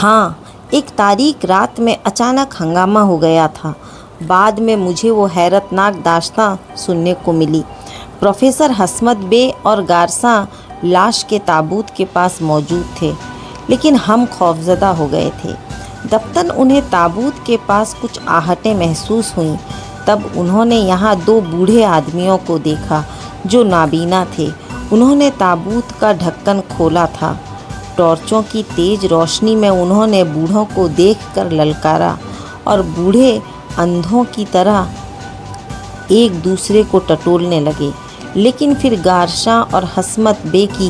हाँ, एक तारीख रात में अचानक हंगामा हो गया था। बाद में मुझे वो हैरतनाक दास्तां सुनने को मिली। प्रोफेसर हस्मत बे और गारसा लाश के ताबूत के पास मौजूद थे, लेकिन हम खौफजदा हो गए थे। दफ्तर उन्हें ताबूत के पास कुछ आहटें महसूस हुईं। तब उन्होंने यहाँ दो बूढ़े आदमियों को देखा जो नाबीना थे। उन्होंने ताबूत का ढक्कन खोला था। टॉर्चों की तेज रोशनी में उन्होंने बूढ़ों को देखकर ललकारा और बूढ़े अंधों की तरह एक दूसरे को टटोलने लगे। लेकिन फिर गारशा और हस्मत बे की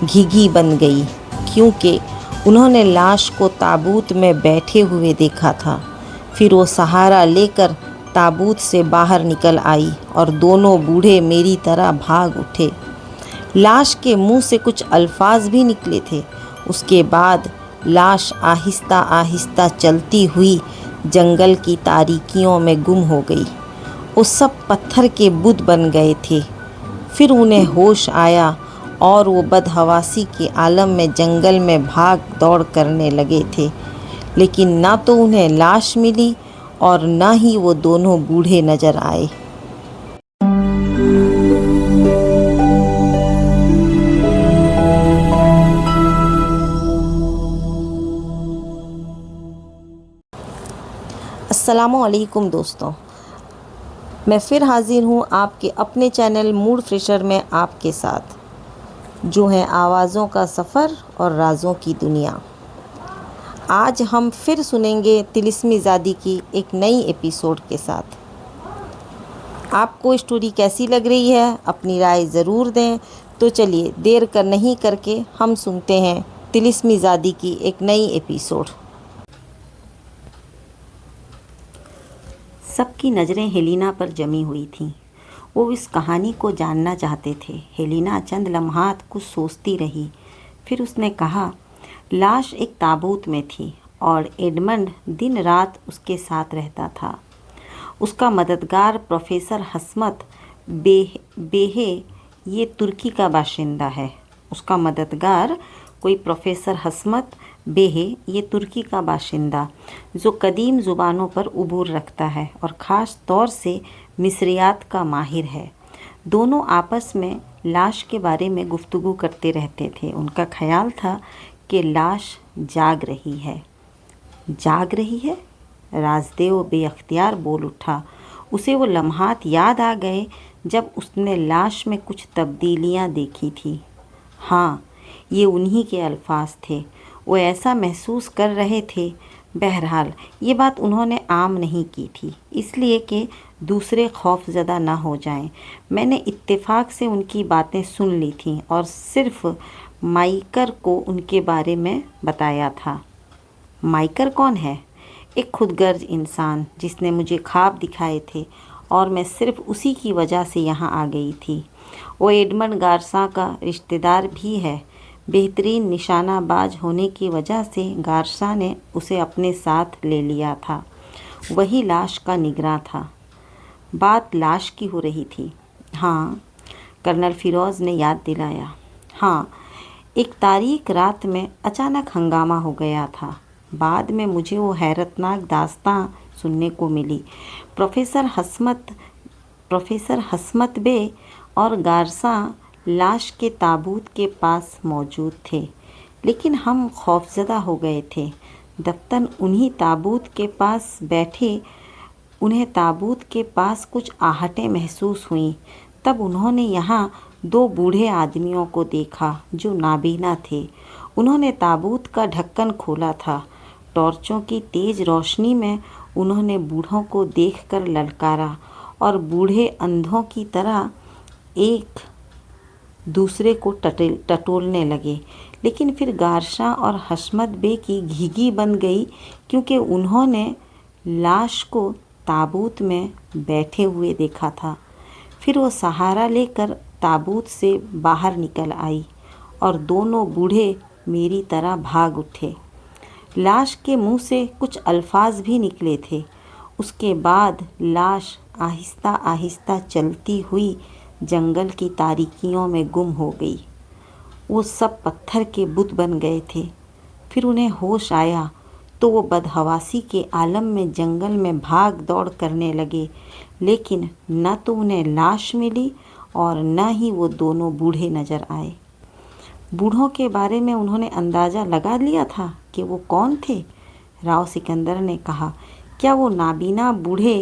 घिघी बन गई, क्योंकि उन्होंने लाश को ताबूत में बैठे हुए देखा था। फिर वो सहारा लेकर ताबूत से बाहर निकल आई और दोनों बूढ़े मेरी तरह भाग उठे। लाश के मुंह से कुछ अल्फाज भी निकले थे। उसके बाद लाश आहिस्ता आहिस्ता चलती हुई जंगल की तारीकियों में गुम हो गई। वो सब पत्थर के बुत बन गए थे। फिर उन्हें होश आया और वो बदहवासी के आलम में जंगल में भाग दौड़ करने लगे थे, लेकिन ना तो उन्हें लाश मिली और ना ही वो दोनों बूढ़े नजर आए। अस्सलामुअलैकुम दोस्तों, मैं फिर हाज़िर हूँ आपके अपने चैनल मूड फ्रेशर में आपके साथ, जो है आवाज़ों का सफ़र और राज़ों की दुनिया। आज हम फिर सुनेंगे तिलिस्मी ज़ादी की एक नई एपिसोड के साथ। आपको स्टोरी कैसी लग रही है, अपनी राय ज़रूर दें। तो चलिए देर कर नहीं करके हम सुनते हैं तिलिस्मी ज़ादी की एक नई एपिसोड। सबकी नज़रें हेलिना पर जमी हुई थीं। वो इस कहानी को जानना चाहते थे। हेलिना चंद लम्हात कुछ सोचती रही। फिर उसने कहा, लाश एक ताबूत में थी और एडमंड दिन रात उसके साथ रहता था। उसका मददगार प्रोफेसर हस्मत बेहे ये तुर्की का बाशिंदा है। उसका मददगार कोई प्रोफेसर हस्मत बेहे ये तुर्की का बाशिंदा, जो कदीम ज़ुबानों पर उबूर रखता है और ख़ास तौर से मिस्रियात का माहिर है। दोनों आपस में लाश के बारे में गुफ्तगू करते रहते थे। उनका ख्याल था कि लाश जाग रही है। जाग रही है? राजदेव बेअख्तियार बोल उठा। उसे वो लम्हात याद आ गए जब उसने लाश में कुछ तब्दीलियां देखी थी। हाँ, ये उन्हीं के अल्फाज थे। वो ऐसा महसूस कर रहे थे। बहरहाल ये बात उन्होंने आम नहीं की थी, इसलिए कि दूसरे खौफज़दा ना हो जाएं। मैंने इत्तेफाक से उनकी बातें सुन ली थीं और सिर्फ माइकर को उनके बारे में बताया था। माइकर कौन है? एक खुदगर्ज इंसान जिसने मुझे ख्वाब दिखाए थे और मैं सिर्फ उसी की वजह से यहाँ आ गई थी। वो एडमंड गारसा का रिश्तेदार भी है। बेहतरीन निशानाबाज होने की वजह से गारसा ने उसे अपने साथ ले लिया था। वही लाश का निगरां था। बात लाश की हो रही थी। हाँ, कर्नल फिरोज़ ने याद दिलाया। हाँ, एक तारीख रात में अचानक हंगामा हो गया था। बाद में मुझे वो हैरतनाक दास्तां सुनने को मिली। प्रोफेसर हस्मत बे और गारसा लाश के ताबूत के पास मौजूद थे, लेकिन हम खौफजदा हो गए थे। दफ्तर उन्हीं ताबूत के पास बैठे उन्हें ताबूत के पास कुछ आहटें महसूस हुईं। तब उन्होंने यहाँ दो बूढ़े आदमियों को देखा जो नाबीना थे। उन्होंने ताबूत का ढक्कन खोला था। टॉर्चों की तेज रोशनी में उन्होंने बूढ़ों को देखकर ललकारा और बूढ़े अंधों की तरह एक दूसरे को टटोलने लगे। लेकिन फिर गारशा और हस्मत बे की घिघी बन गई, क्योंकि उन्होंने लाश को ताबूत में बैठे हुए देखा था। फिर वो सहारा लेकर ताबूत से बाहर निकल आई और दोनों बूढ़े मेरी तरह भाग उठे। लाश के मुंह से कुछ अल्फाज भी निकले थे। उसके बाद लाश आहिस्ता आहिस्ता चलती हुई जंगल की तारीकियों में गुम हो गई। वो सब पत्थर के बुत बन गए थे। फिर उन्हें होश आया तो वो बदहवासी के आलम में जंगल में भाग दौड़ करने लगे, लेकिन न तो उन्हें लाश मिली और न ही वो दोनों बूढ़े नज़र आए। बूढ़ों के बारे में उन्होंने अंदाज़ा लगा लिया था कि वो कौन थे? राव सिकंदर ने कहा, क्या वो नाबीना बूढ़े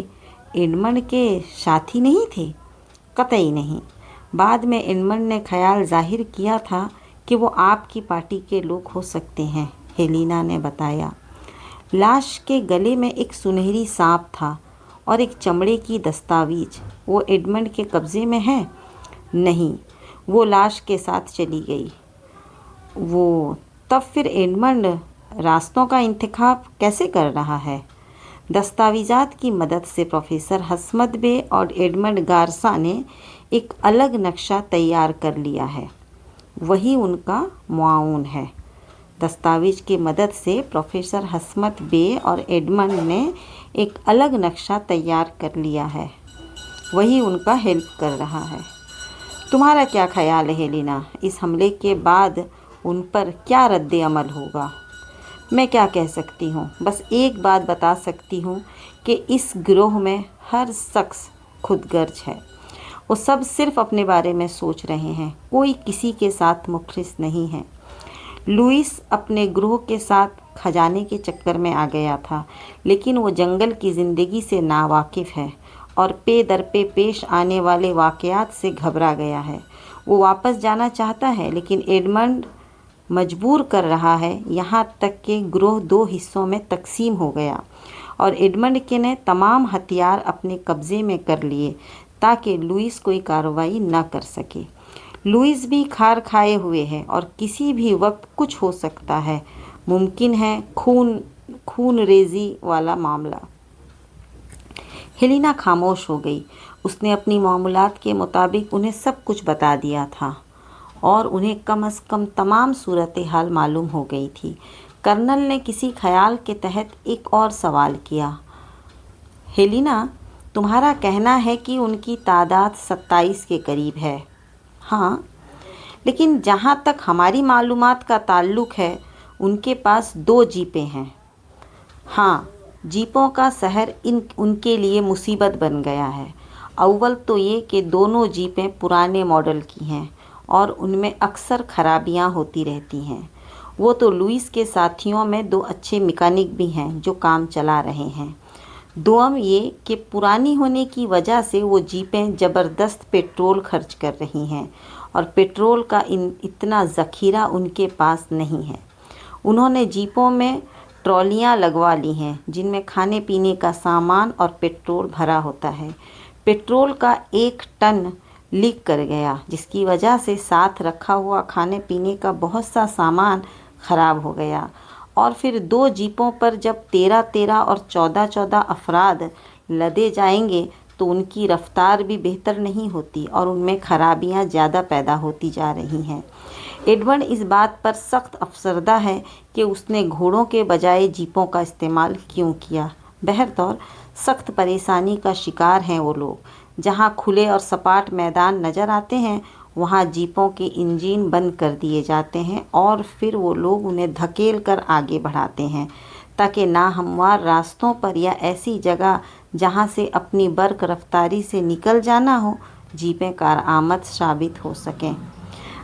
एडमंड के साथी नहीं थे? कतई नहीं। बाद में एडमंड ने ख्याल जाहिर किया था कि वो आपकी पार्टी के लोग हो सकते हैं, हेलिना ने बताया। लाश के गले में एक सुनहरी सांप था और एक चमड़े की दस्तावेज। वो एडमंड के कब्ज़े में है? नहीं, वो लाश के साथ चली गई। वो तब फिर एडमंड रास्तों का इंतखाब कैसे कर रहा है? दस्तावेजात की मदद से प्रोफेसर हसमत बे और एडमंड गार्सा ने एक अलग नक्शा तैयार कर लिया है। वही उनका मुआउन है। दस्तावेज की मदद से प्रोफेसर हसमत बे और एडमंड ने एक अलग नक्शा तैयार कर लिया है। वही उनका हेल्प कर रहा है। तुम्हारा क्या ख्याल है हेलिना? इस हमले के बाद उन पर क्या रद्द अमल होगा? मैं क्या कह सकती हूँ? बस एक बात बता सकती हूँ कि इस गिरोह में हर शख्स खुदगर्ज है। वो सब सिर्फ अपने बारे में सोच रहे हैं, कोई किसी के साथ मुखलिस नहीं है। लुइस अपने ग्रोह के साथ खजाने के चक्कर में आ गया था, लेकिन वो जंगल की ज़िंदगी से नावाकिफ़ है और पे दर पे पेश आने वाले वाक़यात से घबरा गया है। वो वापस जाना चाहता है, लेकिन एडमंड मजबूर कर रहा है। यहाँ तक कि ग्रोह 2 हिस्सों में तकसीम हो गया और एडमंड के ने तमाम हथियार अपने कब्ज़े में कर लिए ताकि लुइस कोई कार्रवाई न कर सके। लुइस भी खार खाए हुए है और किसी भी वक्त कुछ हो सकता है। मुमकिन है खून रेजी वाला मामला। हेलिना खामोश हो गई। उसने अपनी मामूलात के मुताबिक उन्हें सब कुछ बता दिया था और उन्हें कम से कम तमाम सूरत हाल मालूम हो गई थी। कर्नल ने किसी ख्याल के तहत एक और सवाल किया, हेलिना, तुम्हारा कहना है कि उनकी तादाद 27 के करीब है? हाँ, लेकिन जहाँ तक हमारी मालूमात का ताल्लुक़ है, उनके पास 2 जीपें हैं। हाँ, जीपों का शहर उनके लिए मुसीबत बन गया है। अव्वल तो ये कि दोनों जीपें पुराने मॉडल की हैं और उनमें अक्सर खराबियां होती रहती हैं। वो तो लुइस के साथियों में 2 अच्छे मैकेनिक भी हैं जो काम चला रहे हैं। दोम ये कि पुरानी होने की वजह से वो जीपें ज़बरदस्त पेट्रोल खर्च कर रही हैं और पेट्रोल का इतना ज़ख़ीरा उनके पास नहीं है। उन्होंने जीपों में ट्रॉलियाँ लगवा ली हैं जिनमें खाने पीने का सामान और पेट्रोल भरा होता है। पेट्रोल का 1 टन लीक कर गया, जिसकी वजह से साथ रखा हुआ खाने पीने का बहुत सा सामान ख़राब हो गया। और फिर 2 जीपों पर जब 13-13 और 14-14 अफराद लदे जाएंगे तो उनकी रफ्तार भी बेहतर नहीं होती और उनमें खराबियां ज़्यादा पैदा होती जा रही हैं। एडमंड इस बात पर सख्त अफसरदा है कि उसने घोड़ों के बजाय जीपों का इस्तेमाल क्यों किया। बहरतौर सख्त परेशानी का शिकार हैं वो लोग। जहां खुले और सपाट मैदान नज़र आते हैं, वहाँ जीपों के इंजन बंद कर दिए जाते हैं और फिर वो लोग उन्हें धकेल कर आगे बढ़ाते हैं ताकि नाहमवार रास्तों पर या ऐसी जगह जहाँ से अपनी बर्क रफ्तारी से निकल जाना हो, जीपें कारआमद साबित हो सकें।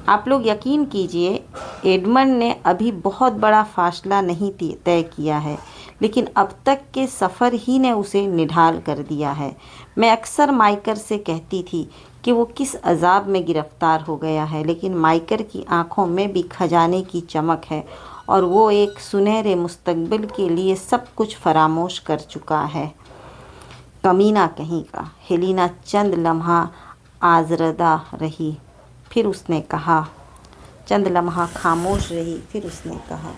आप लोग यकीन कीजिए, एडमंड ने अभी बहुत बड़ा फासला नहीं तय किया है, लेकिन अब तक के सफ़र ही ने उसे निढाल कर दिया है। मैं अक्सर माइकर से कहती थी कि वो किस अजाब में गिरफ़्तार हो गया है, लेकिन माइकर की आंखों में भी खजाने की चमक है और वो एक सुनहरे मुस्तकबिल के लिए सब कुछ फरामोश कर चुका है। कमीना कहीं का। हेलिना चंद लम्हा आज़रदा रही, फिर उसने कहा, चंद लम्हा खामोश रही, फिर उसने कहा,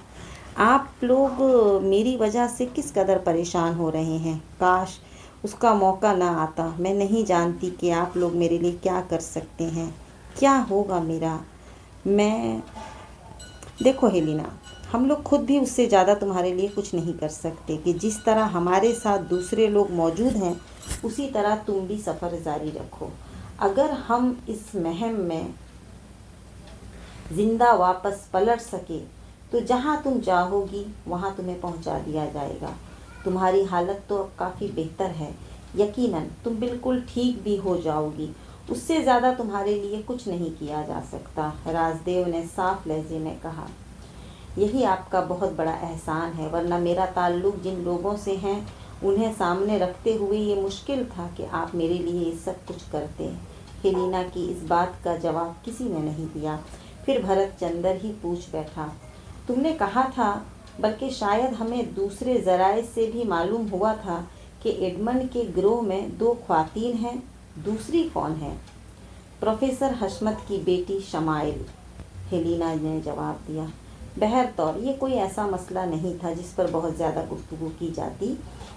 आप लोग मेरी वजह से किस कदर परेशान हो रहे हैं। काश उसका मौका ना आता। मैं नहीं जानती कि आप लोग मेरे लिए क्या कर सकते हैं, क्या होगा मेरा। देखो हेलिना, हम लोग खुद भी उससे ज़्यादा तुम्हारे लिए कुछ नहीं कर सकते कि जिस तरह हमारे साथ दूसरे लोग मौजूद हैं, उसी तरह तुम भी सफ़र जारी रखो। अगर हम इस महम में ज़िंदा वापस पलट सके تو جہاں تم چاہوگی وہاں تمہیں پہنچا دیا جائے گا۔ تمہاری حالت تو اب کافی بہتر ہے، یقیناً تم بالکل ٹھیک بھی ہو جاؤ گی۔ اس سے زیادہ تمہارے لیے کچھ نہیں کیا جا سکتا، رازدیو نے صاف لہجے میں کہا۔ یہی آپ کا بہت بڑا احسان ہے، ورنہ میرا تعلق جن لوگوں سے ہے انہیں سامنے رکھتے ہوئے یہ مشکل تھا کہ آپ میرے لیے یہ سب کچھ کرتے۔ ہیلینا کی اس بات کا جواب کسی نے نہیں دیا۔ پھر بھرت چندر ہی پوچھ بیٹھا، تم نے کہا تھا، بلکہ شاید ہمیں دوسرے ذرائع سے بھی معلوم ہوا تھا کہ ایڈمنڈ کے گروہ میں 2 خواتین ہیں، دوسری کون ہے؟ پروفیسر حشمت کی بیٹی شمائل، ہیلینا نے جواب دیا۔ بہرطور یہ کوئی ایسا مسئلہ نہیں تھا جس پر بہت زیادہ گفتگو کی جاتی۔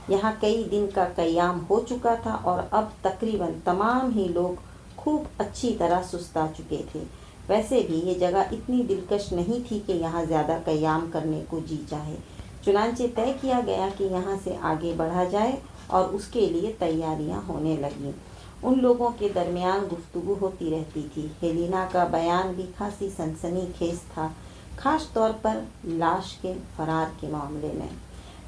یہاں کئی دن کا قیام ہو چکا تھا اور اب تقریباً تمام ہی لوگ خوب اچھی طرح سستا چکے تھے۔ ویسے بھی یہ جگہ اتنی دلکش نہیں تھی کہ یہاں زیادہ قیام کرنے کو جی چاہے، چنانچہ طے کیا گیا کہ یہاں سے آگے بڑھا جائے اور اس کے لیے تیاریاں ہونے لگیں۔ ان لوگوں کے درمیان گفتگو ہوتی رہتی تھی۔ ہیلینا کا بیان بھی خاصی سنسنی خیز تھا، خاص طور پر لاش کے فرار کے معاملے میں۔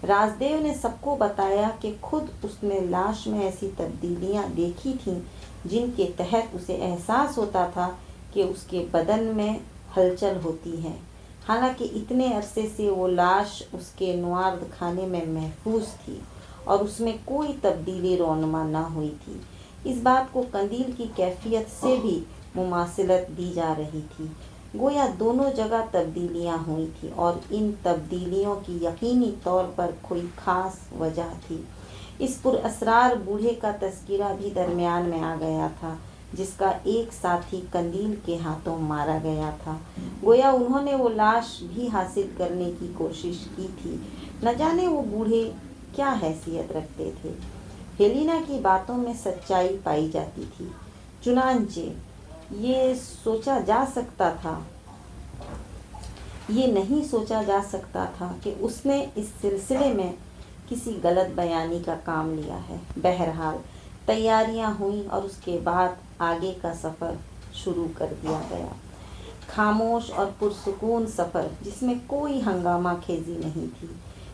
رازدیو نے سب کو بتایا کہ خود اس نے لاش میں ایسی تبدیلیاں دیکھی تھیں جن کے تحت اسے احساس ہوتا تھا کہ اس کے بدن میں ہلچل ہوتی ہے، حالانکہ اتنے عرصے سے وہ لاش اس کے نوارد خانے میں محفوظ تھی اور اس میں کوئی تبدیلی رونما نہ ہوئی تھی۔ اس بات کو قندیل کی کیفیت سے بھی مماثلت دی جا رہی تھی، گویا دونوں جگہ تبدیلیاں ہوئی تھیں اور ان تبدیلیوں کی یقینی طور پر کوئی خاص وجہ تھی۔ اس پراسرار بوڑھے کا تذکرہ بھی درمیان میں آ گیا تھا، جس کا ایک ساتھی قندیل کے ہاتھوں مارا گیا تھا، گویا انہوں نے وہ لاش بھی حاصل کرنے کی کوشش کی تھی۔ نہ جانے وہ بوڑھے کیا حیثیت رکھتے تھے۔ ہیلینا کی باتوں میں سچائی پائی جاتی تھی، چنانچہ یہ نہیں سوچا جا سکتا تھا کہ اس نے اس سلسلے میں کسی غلط بیانی کا کام لیا ہے۔ بہرحال تیاریاں ہوئیں اور اس کے بعد آگے کا سفر شروع کر دیا گیا، خاموش اور پرسکون سفر جس میں کوئی ہنگامہ خیزی نہیں تھی،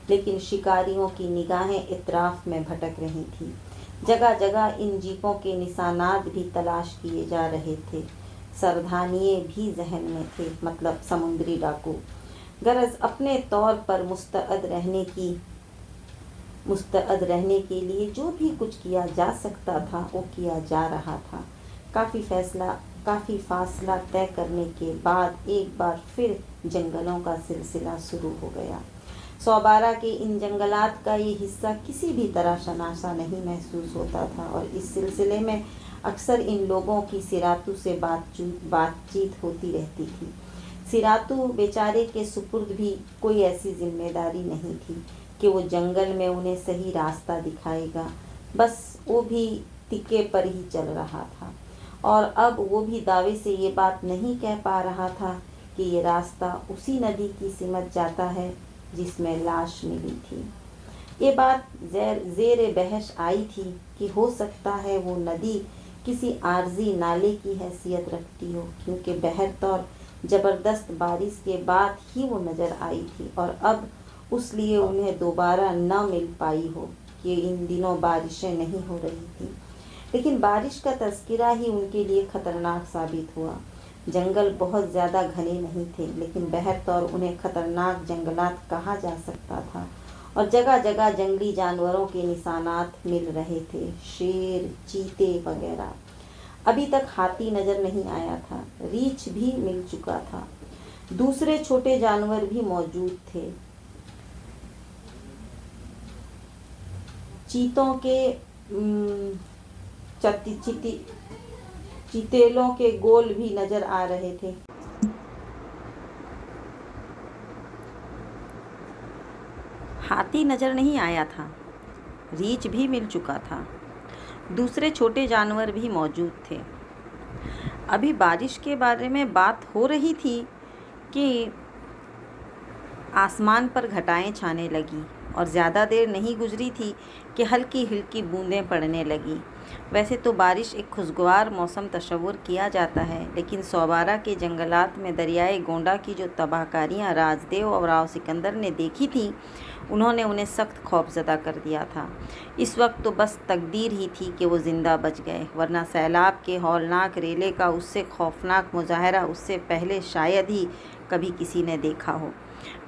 لیکن شکاریوں کی نگاہیں اطراف میں بھٹک رہی تھیں۔ جگہ جگہ ان جیپوں کے نشانات بھی تلاش کیے جا رہے تھے، سردھانیے بھی ذہن میں تھے، مطلب سمندری ڈاکو۔ غرض اپنے طور پر مستعد رہنے کے لیے جو بھی کچھ کیا جا سکتا تھا وہ کیا جا رہا تھا۔ کافی فاصلہ طے کرنے کے بعد ایک بار پھر جنگلوں کا سلسلہ شروع ہو گیا۔ صوبارہ کے ان جنگلات کا یہ حصہ کسی بھی طرح شناسا نہیں محسوس ہوتا تھا اور اس سلسلے میں اکثر ان لوگوں کی سیراتو سے بات چیت ہوتی رہتی تھی۔ سیراتو بیچارے کے سپرد بھی کوئی ایسی ذمہ داری نہیں تھی کہ وہ جنگل میں انہیں صحیح راستہ دکھائے گا، بس وہ بھی تکے پر ہی چل رہا تھا، اور اب وہ بھی دعوے سے یہ بات نہیں کہہ پا رہا تھا کہ یہ راستہ اسی ندی کی سمت جاتا ہے جس میں لاش ملی تھی۔ یہ بات زیر بحث آئی تھی کہ ہو سکتا ہے وہ ندی کسی عارضی نالے کی حیثیت رکھتی ہو، کیونکہ بہرطور زبردست بارش کے بعد ہی وہ نظر آئی تھی اور اب اس لیے انہیں دوبارہ نہ مل پائی ہو کہ ان دنوں بارشیں نہیں ہو رہی تھیں۔ لیکن بارش کا تذکرہ ہی ان کے لیے خطرناک ثابت ہوا۔ جنگل بہت زیادہ گھنے نہیں تھے، لیکن بہرطور انہیں خطرناک جنگلات کہا جا سکتا تھا، اور جگہ جگہ جنگلی جانوروں کے نشانات مل رہے تھے، شیر، چیتے وغیرہ۔ ابھی تک ہاتھی نظر نہیں آیا تھا، ریچھ بھی مل چکا تھا، دوسرے چھوٹے جانور بھی موجود تھے، چیتوں کے چیتیلوں کے گول بھی نظر آ رہے تھے۔ ہاتھی نظر نہیں آیا تھا، ریچھ بھی مل چکا تھا، دوسرے چھوٹے جانور بھی موجود تھے۔ ابھی بارش کے بارے میں بات ہو رہی تھی کہ آسمان پر گھٹائیں چھانے لگی، اور زیادہ دیر نہیں گزری تھی کہ ہلکی ہلکی بوندیں پڑنے لگیں۔ ویسے تو بارش ایک خوشگوار موسم تصور کیا جاتا ہے، لیکن سوبارہ کے جنگلات میں دریائے گونڈا کی جو تباہ کاریاں راجدیو اور راؤ سکندر نے دیکھی تھیں، انہوں نے انہیں سخت خوفزدہ کر دیا تھا۔ اس وقت تو بس تقدیر ہی تھی کہ وہ زندہ بچ گئے، ورنہ سیلاب کے ہولناک ریلے کا اس سے خوفناک مظاہرہ اس سے پہلے شاید ہی کبھی کسی نے دیکھا ہو۔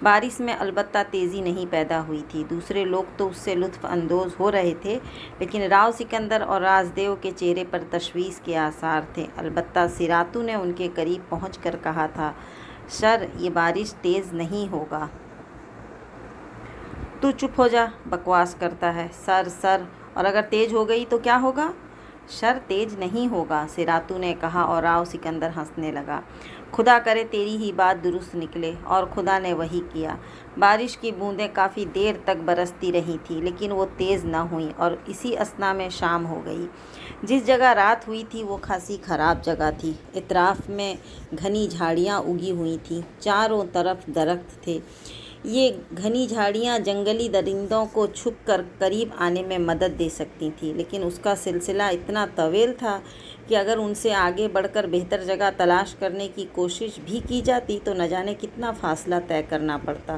بارش میں البتہ تیزی نہیں پیدا ہوئی تھی، دوسرے لوگ تو اس سے لطف اندوز ہو رہے تھے، لیکن راؤ سکندر اور راجدیو کے چہرے پر تشویش کے آثار تھے۔ البتہ سیراتو نے ان کے قریب پہنچ کر کہا تھا، سر، یہ بارش تیز نہیں ہوگا۔ تو چپ ہو جا، بکواس کرتا ہے۔ سر، اور اگر تیز ہو گئی تو کیا ہوگا؟ سر، تیز نہیں ہوگا، سیراتو نے کہا اور راؤ سکندر ہنسنے لگا۔ خدا کرے تیری ہی بات درست نکلے، اور خدا نے وہی کیا۔ بارش کی بوندیں کافی دیر تک برستی رہی تھیں، لیکن وہ تیز نہ ہوئیں، اور اسی اثنا میں شام ہو گئی۔ جس جگہ رات ہوئی تھی وہ خاصی خراب جگہ تھی۔ اطراف میں گھنی جھاڑیاں اگی ہوئی تھیں، چاروں طرف درخت تھے۔ یہ گھنی جھاڑیاں جنگلی درندوں کو چھپ کر قریب آنے میں مدد دے سکتی تھیں، لیکن اس کا سلسلہ اتنا طویل تھا کہ اگر ان سے آگے بڑھ کر بہتر جگہ تلاش کرنے کی کوشش بھی کی جاتی تو نہ جانے کتنا فاصلہ طے کرنا پڑتا۔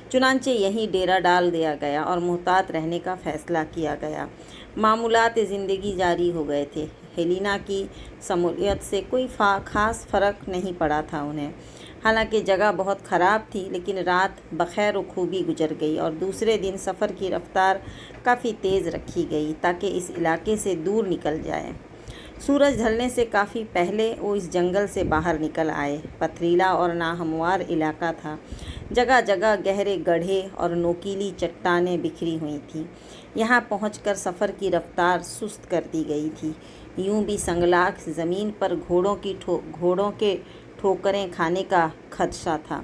چنانچہ یہیں ڈیرا ڈال دیا گیا اور محتاط رہنے کا فیصلہ کیا گیا۔ معمولات زندگی جاری ہو گئے تھے۔ ہیلینا کی شمولیت سے کوئی خاص فرق نہیں پڑا تھا انہیں۔ حالانکہ جگہ بہت خراب تھی، لیکن رات بخیر و خوبی گزر گئی اور دوسرے دن سفر کی رفتار کافی تیز رکھی گئی تاکہ اس علاقے سے دور نکل جائے۔ سورج ڈھلنے سے کافی پہلے وہ اس جنگل سے باہر نکل آئے۔ پتھریلا اور ناہموار علاقہ تھا، جگہ جگہ گہرے گڑھے اور نوکیلی چٹانیں بکھری ہوئی تھیں۔ یہاں پہنچ کر سفر کی رفتار سست کر دی گئی تھی۔ یوں بھی سنگلاخ زمین پر گھوڑوں کے ٹھوکریں کھانے کا خدشہ تھا۔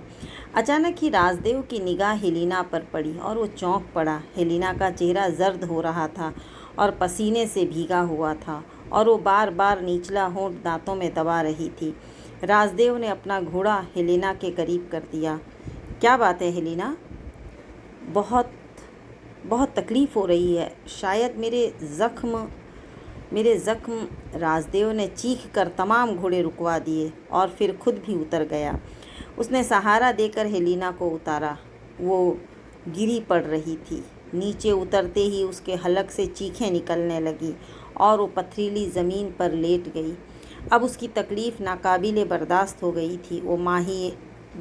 اچانک ہی راجدیو کی نگاہ ہیلینا پر پڑی اور وہ چونک پڑا۔ ہیلینا کا چہرہ زرد ہو رہا تھا اور پسینے سے بھیگا ہوا تھا، اور وہ بار بار نچلا ہونٹ دانتوں میں دبا رہی تھی۔ راجدیو نے اپنا گھوڑا ہیلینا کے قریب کر دیا۔ کیا بات ہے ہیلینا؟ بہت تکلیف ہو رہی ہے، شاید میرے زخم۔ راجدیو نے چیخ کر تمام گھوڑے رکوا دیے اور پھر خود بھی اتر گیا۔ اس نے سہارا دے کر ہیلینا کو اتارا۔ وہ گری پڑ رہی تھی۔ نیچے اترتے ہی اس کے حلق سے چیخیں نکلنے لگیں اور وہ پتھریلی زمین پر لیٹ گئی۔ اب اس کی تکلیف ناقابل برداشت ہو گئی تھی۔ وہ ماہی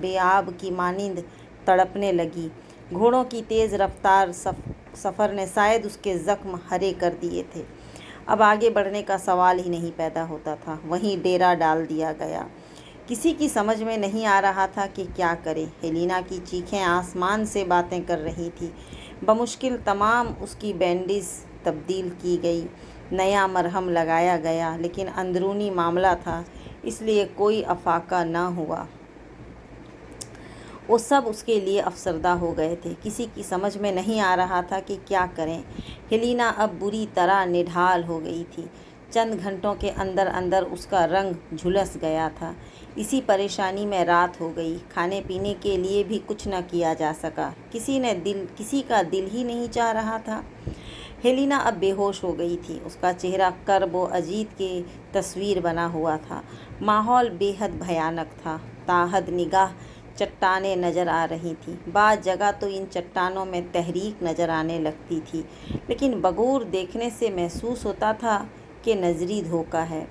بے آب کی مانند تڑپنے لگی۔ گھوڑوں کی تیز رفتار سفر نے شاید اس کے زخم ہرے کر دیے تھے۔ اب آگے بڑھنے کا سوال ہی نہیں پیدا ہوتا تھا۔ وہیں ڈیرا ڈال دیا گیا۔ کسی کی سمجھ میں نہیں آ رہا تھا کہ کیا کرے۔ ہیلینا کی چیخیں آسمان سے باتیں کر رہی تھی۔ بمشکل تمام اس کی بینڈیج تبدیل کی گئی، نیا مرہم لگایا گیا، لیکن اندرونی معاملہ تھا، اس لیے کوئی افاقہ نہ ہوا۔ وہ سب اس کے لیے افسردہ ہو گئے تھے۔ کسی کی سمجھ میں نہیں آ رہا تھا کہ کیا کریں۔ ہیلینا اب بری طرح نڈھال ہو گئی تھی۔ چند گھنٹوں کے اندر اس کا رنگ جھلس گیا تھا۔ اسی پریشانی میں رات ہو گئی۔ کھانے پینے کے لیے بھی کچھ نہ کیا جا سکا۔ کسی کا دل ہی نہیں چاہ رہا تھا۔ ہیلینا اب بے ہوش ہو گئی تھی۔ اس کا چہرہ کرب و اجیت کی تصویر بنا ہوا تھا۔ ماحول بے حد بھیانک تھا۔ تاحد نگاہ چٹانیں نظر آ رہی تھیں۔ بعض جگہ تو ان چٹانوں میں تحریک نظر آنے لگتی تھی، لیکن بغور دیکھنے سے محسوس ہوتا تھا کہ نظری دھوکہ ہے۔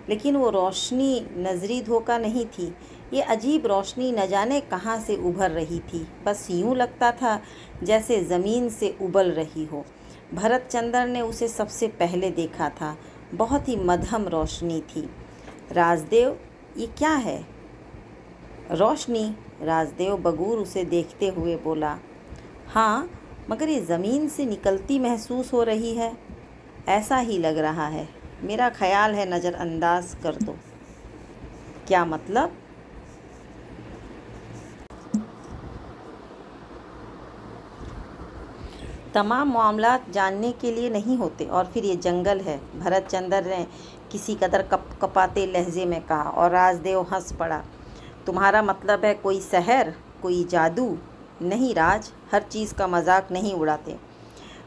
لیکن وہ روشنی نظری دھوکہ نہیں تھی۔ یہ عجیب روشنی نہ جانے کہاں سے ابھر رہی تھی، بس یوں لگتا تھا جیسے زمین سے ابل رہی ہو۔ بھرت چندر نے اسے سب سے پہلے دیکھا تھا۔ بہت ہی مدھم روشنی تھی۔ راجدیو، یہ کیا ہے؟ روشنی؟ راجدیو بغور اسے دیکھتے ہوئے بولا۔ ہاں، مگر یہ زمین سے نکلتی محسوس ہو رہی ہے۔ ایسا ہی لگ رہا ہے۔ میرا خیال ہے نظر انداز کر دو۔ کیا مطلب؟ تمام معاملات جاننے کے لیے نہیں ہوتے، اور پھر یہ جنگل ہے، بھرت چندر نے کسی قدر کپاتے لہجے میں کہا، اور راجدیو ہنس پڑا۔ تمہارا مطلب ہے کوئی سحر، کوئی جادو؟ नहीं राज, हर चीज़ का मजाक नहीं उड़ाते।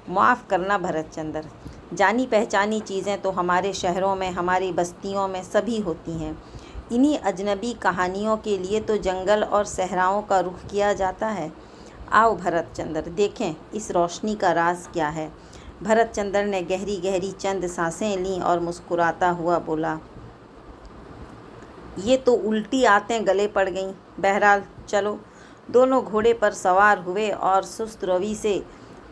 माफ़ करना भरत चंद्र, जानी पहचानी चीज़ें तो हमारे शहरों में, हमारी बस्तियों में सभी होती हैं। इन्हीं अजनबी कहानियों के लिए तो जंगल और सहराओं का रुख किया जाता है। आओ भरत चंद्र, देखें इस रोशनी का राज क्या है। भरत चंद्र ने गहरी गहरी चंद सांसें लीं और मुस्कुराता हुआ बोला, ये तो उल्टी आतें गले पड़ गईं। बहरहाल चलो। दोनों घोड़े पर सवार हुए और सुस्त रवि से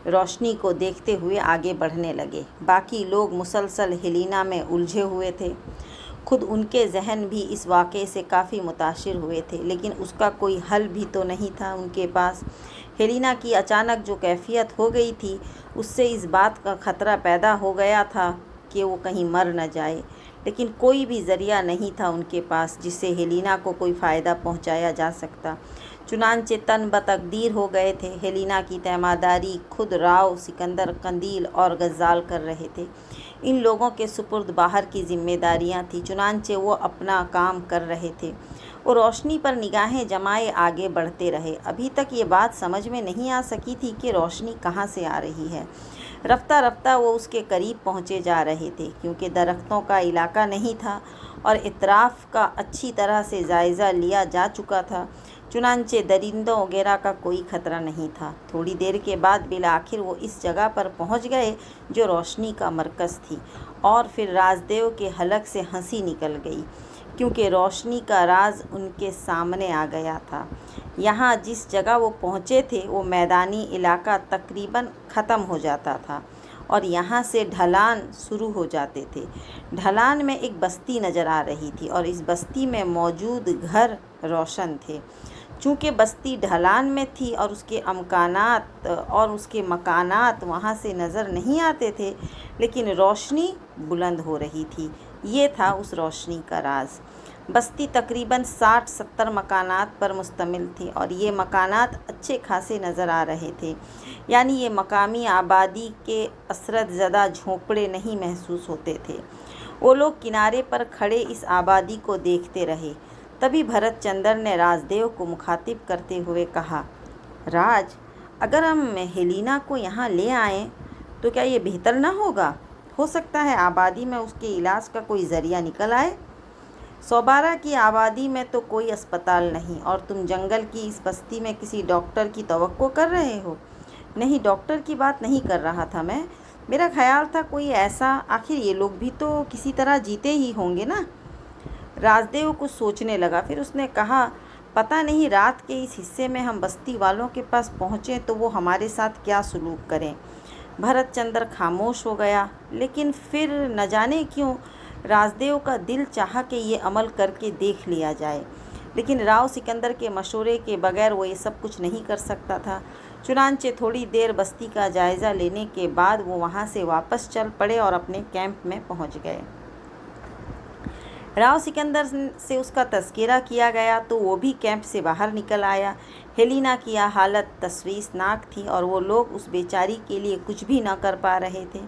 रोशनी को देखते हुए आगे बढ़ने लगे। बाकी लोग मुसलसल हेलिना में उलझे हुए थे। खुद उनके जहन भी इस वाक़े से काफ़ी मुतासिर हुए थे, लेकिन उसका कोई हल भी तो नहीं था उनके पास। हेलिना की अचानक जो कैफियत हो गई थी, उससे इस बात का ख़तरा पैदा हो गया था कि वो कहीं मर न जाए, लेकिन कोई भी ज़रिया नहीं था उनके पास जिससे हेलिना को कोई फ़ायदा पहुंचाया जा सकता। चुनांचे तन बतकदीर हो गए थे। हेलिना की तैमादारी खुद राव, सिकंदर, कंदील और गज़ाल कर रहे थे। इन लोगों के सुपुर्द बाहर की जिम्मेदारियां थी, चुनांचे वो अपना काम कर रहे थे। वो रोशनी पर निगाहें जमाए आगे बढ़ते रहे। अभी तक ये बात समझ में नहीं आ सकी थी कि रोशनी कहाँ से आ रही है। रफ्ता रफ्ता वो उसके करीब पहुँचे जा रहे थे, क्योंकि दरख्तों का इलाका नहीं था और इतराफ़ का अच्छी तरह से जायज़ा लिया जा चुका था। चुनांचे दरिंदों वगैरह का कोई ख़तरा नहीं था। थोड़ी देर के बाद बिलाखिर वो इस जगह पर पहुंच गए जो रोशनी का मरकज़ थी, और फिर राजदेव के हलक से हंसी निकल गई, क्योंकि रोशनी का राज उनके सामने आ गया था। यहाँ जिस जगह वो पहुँचे थे वो मैदानी इलाका तकरीबन ख़त्म हो जाता था और यहाँ से ढलान शुरू हो जाते थे। ढलान में एक बस्ती नज़र आ रही थी और इस बस्ती में मौजूद घर रोशन थे। चूँकि बस्ती ढलान में थी और उसके मकानात वहाँ से नज़र नहीं आते थे, लेकिन रोशनी बुलंद हो रही थी। ये था उस रोशनी का राज। बस्ती तकरीबन 60-70 मकानात पर मुश्तमिल थी और ये मकानात अच्छे खासे नज़र आ रहे थे, यानी ये मकामी आबादी के असरत ज़दा झोंपड़े नहीं महसूस होते थे। वो लोग किनारे पर खड़े इस आबादी को देखते रहे। तभी भरत चंद्र ने राजदेव को मुखातिब करते हुए कहा, राज, अगर हम हेलिना को यहाँ ले आएँ तो क्या ये बेहतर ना होगा? हो सकता है आबादी में उसके इलाज का कोई ज़रिया निकल आए। 112 की आबादी में तो कोई अस्पताल नहीं, और तुम जंगल की इस बस्ती में किसी डॉक्टर की तवक्को कर रहे हो? नहीं, डॉक्टर की बात नहीं कर रहा था मैं। मेरा ख्याल था कोई ऐसा, आखिर ये लोग भी तो किसी तरह जीते ही होंगे ना। राजदेव कुछ सोचने लगा, फिर उसने कहा, पता नहीं रात के इस हिस्से में हम बस्ती वालों के पास पहुँचें तो वो हमारे साथ क्या सलूक करें। भरत चंद्र खामोश हो गया, लेकिन फिर न जाने क्यों राजदेव का दिल चाहा कि ये अमल करके देख लिया जाए, लेकिन राव सिकंदर के मशवरे के बगैर वो ये सब कुछ नहीं कर सकता था। चुनांचे थोड़ी देर बस्ती का जायज़ा लेने के बाद वो वहाँ से वापस चल पड़े और अपने कैंप में पहुँच गए। राव सिकंदर से उसका तज़किरा किया गया तो वो भी कैंप से बाहर निकल आया। हेलिना की यह हालत तशवीशनाक थी और वो लोग उस बेचारी के लिए कुछ भी न कर पा रहे थे।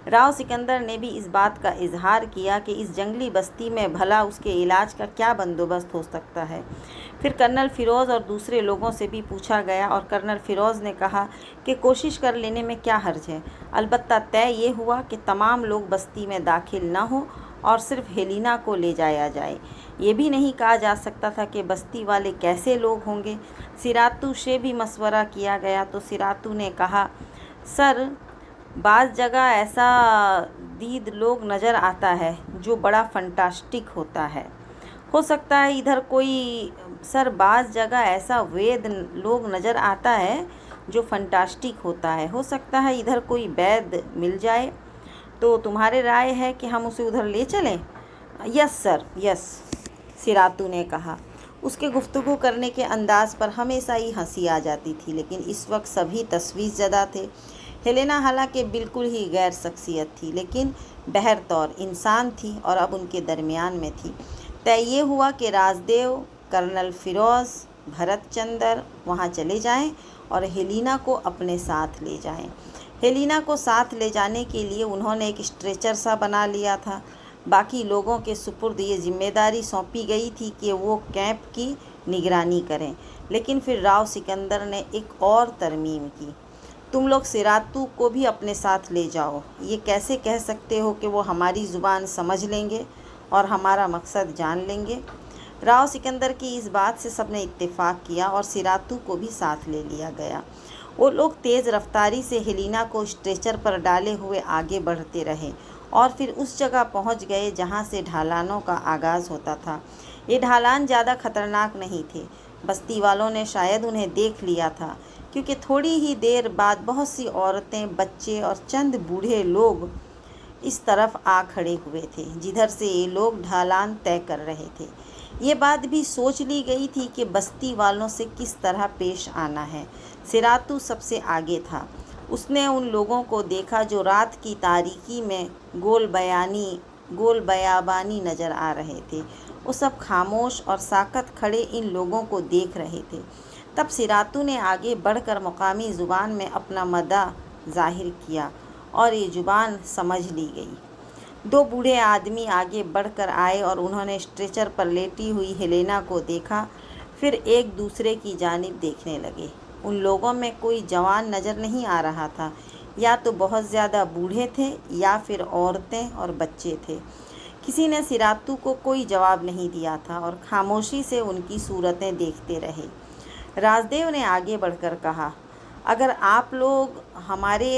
राव सिकंदर ने भी इस बात का इजहार किया कि इस जंगली बस्ती में भला उसके इलाज का क्या बंदोबस्त हो सकता है। फिर कर्नल फ़िरोज़ और दूसरे लोगों से भी पूछा गया और कर्नल फ़िरोज़ ने कहा कि कोशिश कर लेने में क्या हर्ज है। अलबत्ता तय ये हुआ कि तमाम लोग बस्ती में दाखिल न हों और सिर्फ हेलिना को ले जाया जाए। ये भी नहीं कहा जा सकता था कि बस्ती वाले कैसे लोग होंगे। सिरातू से भी मशवरा किया गया तो सिरातू ने कहा, सर, बाज़ जगह ऐसा दीद लोग नज़र आता है जो बड़ा फंटास्टिक होता है। हो सकता है इधर कोई, सर, बाज़ जगह ऐसा वेद लोग नज़र आता है जो फंटास्टिक होता है। हो सकता है इधर कोई वैद मिल जाए, तो तुम्हारे राय है कि हम उसे उधर ले चलें? यस सर, यस, सिरातू ने कहा। उसके गुफ्तगू करने के अंदाज़ पर हमेशा ही हंसी आ जाती थी, लेकिन इस वक्त सभी तशवीश ज़दा थे। हेलेना हालांकि बिल्कुल ही गैर शख्सियत थी, लेकिन बहर तौर इंसान थी और अब उनके दरमियान में थी। तय ये हुआ कि राजदेव, कर्नल फ़िरोज़, भरत चंद्र वहाँ चले जाएं और हेलिना को अपने साथ ले जाएं। हेलिना को साथ ले जाने के लिए उन्होंने एक स्ट्रेचर सा बना लिया था। बाकी लोगों के सुपुर्द ये जिम्मेदारी सौंपी गई थी कि वो कैंप की निगरानी करें। لیکن پھر راؤ سکندر نے ایک اور ترمیم کی، تم لوگ سیراتو کو بھی اپنے ساتھ لے جاؤ، یہ کیسے کہہ سکتے ہو کہ وہ ہماری زبان سمجھ لیں گے اور ہمارا مقصد جان لیں گے؟ راؤ سکندر کی اس بات سے سب نے اتفاق کیا اور سیراتو کو بھی ساتھ لے لیا گیا۔ وہ لوگ تیز رفتاری سے ہیلینا کو اسٹریچر پر ڈالے ہوئے آگے بڑھتے رہے اور پھر اس جگہ پہنچ گئے جہاں سے ڈھلانوں کا آغاز ہوتا تھا۔ یہ ڈھلان زیادہ خطرناک نہیں تھے، بستی والوں نے شاید انہیں دیکھ لیا تھا، کیونکہ تھوڑی ہی دیر بعد بہت سی عورتیں، بچے اور چند بوڑھے لوگ اس طرف آ کھڑے ہوئے تھے جدھر سے یہ لوگ ڈھلان طے کر رہے تھے۔ یہ بات بھی سوچ لی گئی تھی کہ بستی والوں سے کس طرح پیش آنا ہے۔ سیراتو سب سے آگے تھا۔ اس نے ان لوگوں کو دیکھا جو رات کی تاریکی میں گول بیابانی نظر آ رہے تھے۔ وہ سب خاموش اور ساکت کھڑے ان لوگوں کو دیکھ رہے تھے۔ تب سیراتو نے آگے بڑھ کر مقامی زبان میں اپنا مداح ظاہر کیا اور یہ زبان سمجھ لی گئی۔ دو بوڑھے آدمی آگے بڑھ کر آئے اور انہوں نے اسٹریچر پر لیٹی ہوئی ہیلینا کو دیکھا، پھر ایک دوسرے کی جانب دیکھنے لگے۔ ان لوگوں میں کوئی جوان نظر نہیں آ رہا تھا، یا تو بہت زیادہ بوڑھے تھے یا پھر عورتیں اور بچے تھے۔ کسی نے سیراتو کو کوئی جواب نہیں دیا تھا اور خاموشی سے ان کی صورتیں دیکھتے رہے۔ رازدیو نے آگے بڑھ کر کہا، اگر آپ لوگ ہماری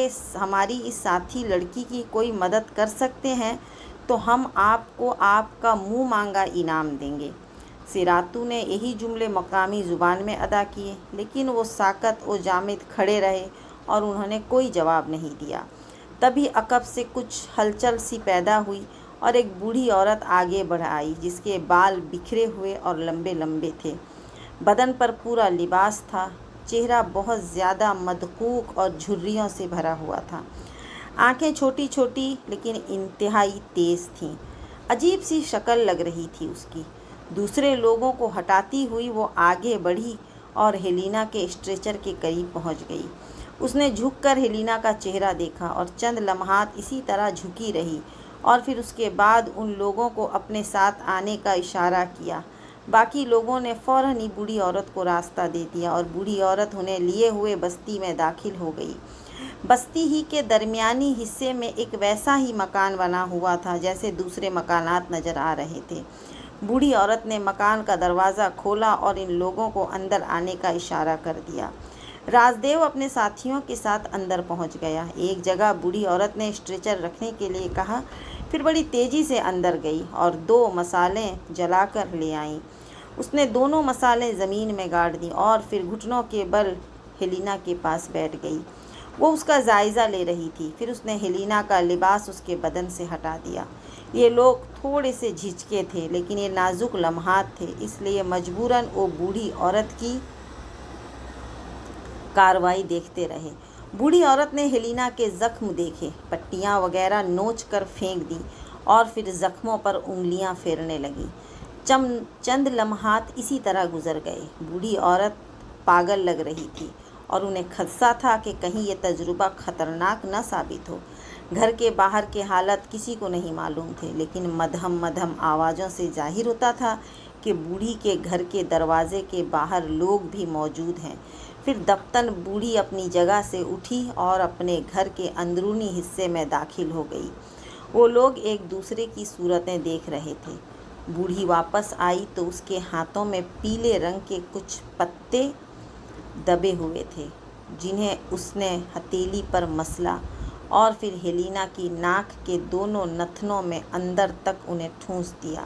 اس ساتھی لڑکی کی کوئی مدد کر سکتے ہیں تو ہم آپ کو آپ کا منہ مانگا انعام دیں گے۔ سیراتو نے یہی جملے مقامی زبان میں ادا کیے، لیکن وہ ساکت و جامد کھڑے رہے اور انہوں نے کوئی جواب نہیں دیا۔ تبھی عقب سے کچھ ہلچل سی پیدا ہوئی اور ایک بوڑھی عورت آگے بڑھ آئی جس کے بال بکھرے ہوئے اور لمبے لمبے تھے، بدن پر پورا لباس تھا، چہرہ بہت زیادہ مدقوق اور جھریوں سے بھرا ہوا تھا، آنکھیں چھوٹی چھوٹی لیکن انتہائی تیز تھیں، عجیب سی شکل لگ رہی تھی اس کی۔ دوسرے لوگوں کو ہٹاتی ہوئی وہ آگے بڑھی اور ہیلینا کے اسٹریچر کے قریب پہنچ گئی۔ اس نے جھک کر ہیلینا کا چہرہ دیکھا اور چند لمحات اسی طرح جھکی رہی اور پھر اس کے بعد ان لوگوں کو اپنے ساتھ آنے کا اشارہ کیا۔ باقی لوگوں نے فوراً ہی بوڑھی عورت کو راستہ دے دیا اور بوڑھی عورت انہیں لیے ہوئے بستی میں داخل ہو گئی۔ بستی ہی کے درمیانی حصے میں ایک ویسا ہی مکان بنا ہوا تھا جیسے دوسرے مکانات نظر آ رہے تھے۔ بوڑھی عورت نے مکان کا دروازہ کھولا اور ان لوگوں کو اندر آنے کا اشارہ کر دیا۔ رازدیو اپنے ساتھیوں کے ساتھ اندر پہنچ گیا۔ ایک جگہ بوڑھی عورت نے اسٹریچر رکھنے کے لیے کہا، پھر بڑی تیزی سے اندر گئی اور 2 مسالیں جلا کر لے آئیں۔ اس نے دونوں مسالیں زمین میں گاڑ دیں اور پھر گھٹنوں کے بل ہیلینا کے پاس بیٹھ گئی۔ وہ اس کا جائزہ لے رہی تھی، پھر اس نے ہیلینا کا لباس اس کے بدن سے ہٹا دیا۔ یہ لوگ تھوڑے سے جھجکے تھے، لیکن یہ نازک لمحات تھے، اس لیے مجبوراً وہ بوڑھی عورت کی کارروائی دیکھتے رہے۔ بوڑھی عورت نے ہیلینا کے زخم دیکھے، پٹیاں وغیرہ نوچ کر پھینک دیں اور پھر زخموں پر انگلیاں پھیرنے لگی۔ چند لمحات اسی طرح گزر گئے۔ بوڑھی عورت پاگل لگ رہی تھی اور انہیں خدشہ تھا کہ کہیں یہ تجربہ خطرناک نہ ثابت ہو۔ گھر کے باہر کے حالات کسی کو نہیں معلوم تھے، لیکن مدھم مدھم آوازوں سے ظاہر ہوتا تھا کہ بوڑھی کے گھر کے دروازے کے باہر لوگ بھی موجود ہیں۔ پھر دفتن بوڑھی اپنی جگہ سے اٹھی اور اپنے گھر کے اندرونی حصے میں داخل ہو گئی۔ وہ لوگ ایک دوسرے کی صورتیں دیکھ رہے تھے۔ بوڑھی واپس آئی تو اس کے ہاتھوں میں پیلے رنگ کے کچھ پتے دبے ہوئے تھے جنہیں اس نے ہتھیلی پر مسلا اور پھر ہیلینا کی ناک کے دونوں نتنوں میں اندر تک انہیں ٹھونس دیا۔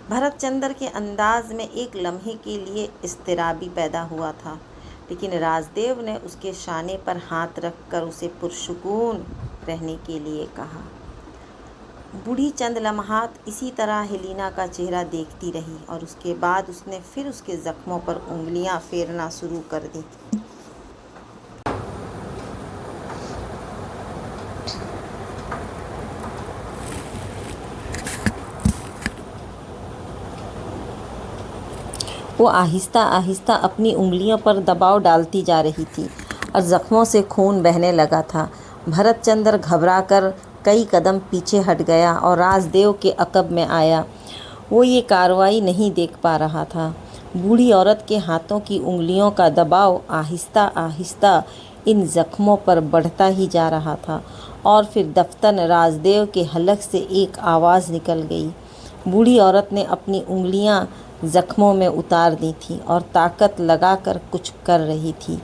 بھرت چندر کے انداز میں ایک لمحے کے لیے اضطرابی پیدا ہوا تھا، لیکن رازدیو نے اس کے شانے پر ہاتھ رکھ کر اسے پرسکون رہنے کے لیے کہا۔ بوڑھی چند لمحات اسی طرح ہیلینا کا چہرہ دیکھتی رہی اور اس کے بعد اس نے پھر اس کے زخموں پر انگلیاں پھیرنا شروع کر دیں۔ وہ آہستہ آہستہ اپنی انگلیوں پر دباؤ ڈالتی جا رہی تھی اور زخموں سے خون بہنے لگا تھا۔ بھرت چندر گھبرا کر کئی قدم پیچھے ہٹ گیا اور رازدیو کے عقب میں آیا۔ وہ یہ کارروائی نہیں دیکھ پا رہا تھا۔ बूढ़ी औरत के हाथों की उंगलियों का दबाव आहिस्ता आहिस्ता इन जख्मों पर बढ़ता ही जा रहा था और फिर दफ्तन राजदेव के हलक से एक आवाज़ निकल गई। बूढ़ी औरत ने अपनी उंगलियां जख्मों में उतार दी थीं और ताकत लगाकर कुछ कर रही थी।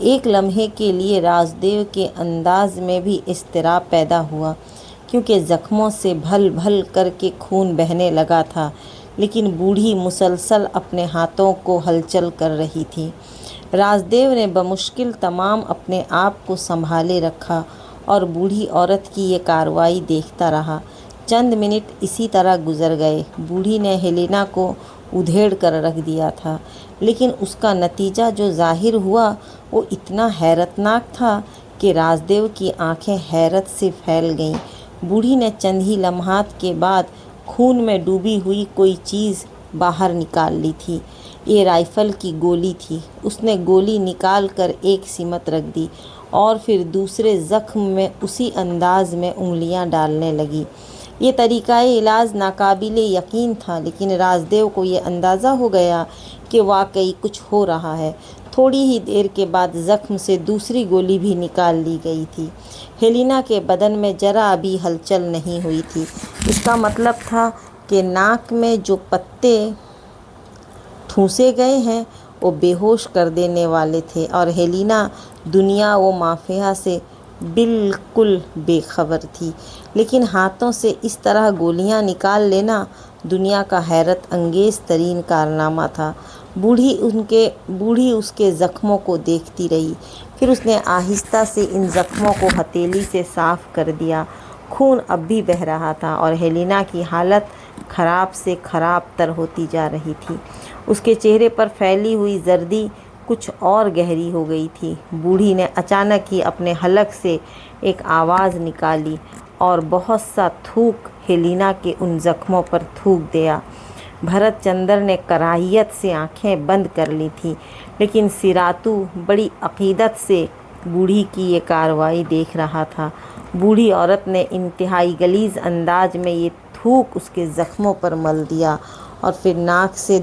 एक लम्हे के लिए राजदेव के अंदाज में भी इज़्तिराब पैदा हुआ, क्योंकि ज़ख्मों से भल भल करके खून बहने लगा था, लेकिन बूढ़ी मुसलसल अपने हाथों को हलचल कर रही थी। राजदेव ने बमुश्किल तमाम अपने आप को संभाले रखा और बूढ़ी औरत की ये कार्रवाई देखता रहा। चंद मिनट इसी तरह गुजर गए। बूढ़ी ने हेलेना को उधेड़ कर रख दिया था, लेकिन उसका नतीजा जो ज़ाहिर हुआ वो इतना हैरतनाक था कि राजदेव की आंखें हैरत से फैल गईं। बूढ़ी ने चंद ही लम्हात के बाद खून में डूबी हुई कोई चीज़ बाहर निकाल ली थी। ये राइफ़ल की गोली थी। उसने गोली निकाल कर एक सिमत रख दी और फिर दूसरे ज़ख्म में उसी अंदाज में उंगलियां डालने लगी। ये तरीक़ाए इलाज नाकाबिले यकीन था, लेकिन राजदेव को ये अंदाज़ा हो गया कि वाकई कुछ हो रहा है। थोड़ी ही देर के बाद ज़ख्म से दूसरी गोली भी निकाल ली गई थी। हेलेना के बदन में जरा भी हलचल नहीं हुई थी। इसका मतलब था कि नाक में जो पत्ते ठूंसे गए हैं वो बेहोश कर देने वाले थे और हेलेना दुनिया व माफिया से बिल्कुल बेखबर थी। लेकिन हाथों से इस तरह गोलियां निकाल लेना दुनिया का हैरत अंगेज़ तरीन कारनामा था। बूढ़ी उसके ज़ख्मों को देखती रही। फिर उसने आहिस्ता से इन ज़ख्मों को हथेली से साफ़ कर दिया। खून अब भी बह रहा था और हेलेना की हालत ख़राब से ख़राब तर होती जा रही थी। उसके चेहरे पर फैली हुई जर्दी कुछ और गहरी हो गई थी। बूढ़ी ने अचानक ही अपने हलक से एक आवाज़ निकाली और बहुत सा थूक हेलेना के उन ज़ख्मों पर थूक दिया। भरत चंद्र ने कराहियत से आंखें बंद कर ली थी, लेकिन सिरातू बड़ी अकीदत से बूढ़ी की ये कार्रवाई देख रहा था। बूढ़ी औरत ने इंतहाई गलीज़ अंदाज में ये थूक उसके ज़ख्मों पर मल दिया और फिर नाक से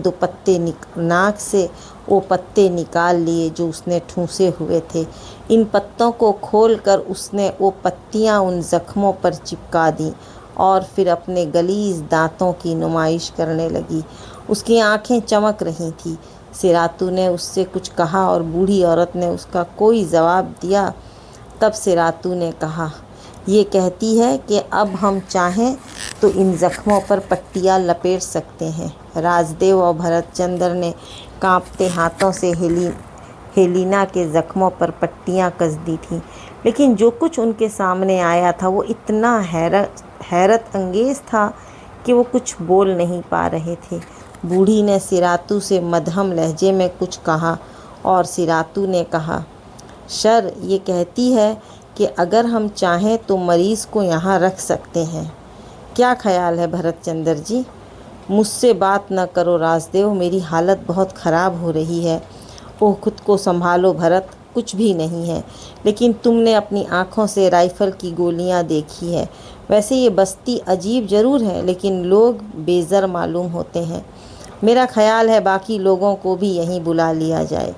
वो पत्ते निकाल लिए जो उसने ठूंसे हुए थे। इन पत्तों को खोलकर उसने वो पत्तियां उन ज़ख्मों पर चिपका दी और फिर अपने गलीज़ दांतों की नुमाइश करने लगी। उसकी आंखें चमक रही थीं। सिरातू ने उससे कुछ कहा और बूढ़ी औरत ने उसका कोई जवाब दिया। तब सिरातू ने कहा, ये कहती है कि अब हम चाहें तो इन ज़ख्मों पर पट्टियाँ लपेट सकते हैं। राजदेव और भरतचंद्र ने कांपते हाथों से हेलेना के ज़ख्मों पर पट्टियाँ कस दी थीं, लेकिन जो कुछ उनके सामने आया था वो इतना हैरत अंगेज़ था कि वो कुछ बोल नहीं पा रहे थे। बूढ़ी ने सिरातू से मध्यम लहजे में कुछ कहा और सिरातू ने कहा, शर ये कहती है कि अगर हम चाहें तो मरीज़ को यहाँ रख सकते हैं। क्या ख्याल है भरतचंद्र जी? मुझसे बात न करो राजदेव, मेरी हालत बहुत ख़राब हो रही है। ओह खुद को संभालो भरत, कुछ भी नहीं है। लेकिन तुमने अपनी आँखों से राइफ़ल की गोलियाँ देखी है। वैसे ये बस्ती अजीब ज़रूर है, लेकिन लोग बेज़र मालूम होते हैं। मेरा ख़याल है बाकी लोगों को भी यहीं बुला लिया जाए।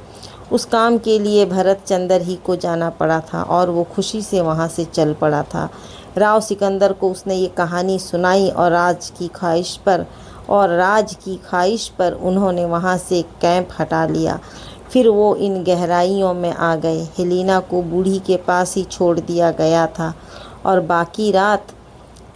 उस काम के लिए भरतचंद्र ही को जाना पड़ा था और वो खुशी से वहाँ से चल पड़ा था। राव सिकंदर को उसने ये कहानी सुनाई और राज की ख्वाहिश पर उन्होंने वहाँ से कैंप हटा लिया। फिर वो इन गहराइयों में आ गए। हेलेना को बूढ़ी के पास ही छोड़ दिया गया था और बाकी रात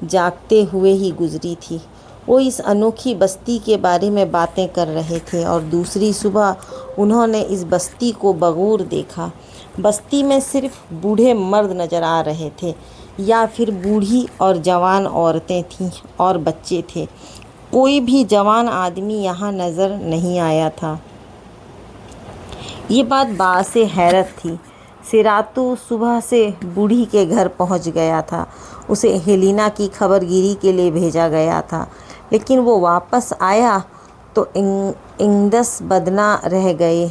जागते हुए ही गुजरी थी। वो इस अनोखी बस्ती के बारे में बातें कर रहे थे और दूसरी सुबह उन्होंने इस बस्ती को बगौर देखा। बस्ती में सिर्फ बूढ़े मर्द नज़र आ रहे थे या फिर बूढ़ी और जवान औरतें थीं और बच्चे थे। कोई भी जवान आदमी यहाँ नज़र नहीं आया था। ये बात बासे हैरत थी। सिरातू सुबह से बूढ़ी के घर पहुँच गया था। उसे हेलेना की खबरगिरी के लिए भेजा गया था, लेकिन वो वापस आया तो इंदस बदना रह गए।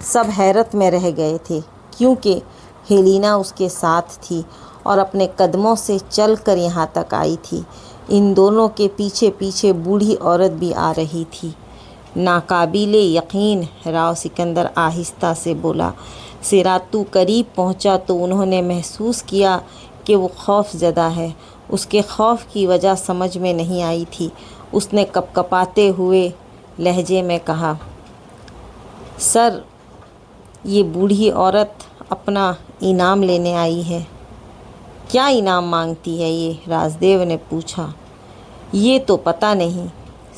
सब हैरत में रह गए थे, क्योंकि हेलेना उसके साथ थी और अपने कदमों से चलकर यहाँ तक आई थी। इन दोनों के पीछे पीछे बूढ़ी औरत भी आ रही थी। ناقابل یقین، راؤ سکندر آہستہ سے بولا۔ سیراتو قریب پہنچا تو انہوں نے محسوس کیا کہ وہ خوف زدہ ہے۔ اس کے خوف کی وجہ سمجھ میں نہیں آئی تھی۔ اس نے کپکپاتے ہوئے لہجے میں کہا، سر، یہ بوڑھی عورت اپنا انعام لینے آئی ہے۔ کیا انعام مانگتی ہے یہ؟ رازدیو نے پوچھا۔ یہ تو پتہ نہیں،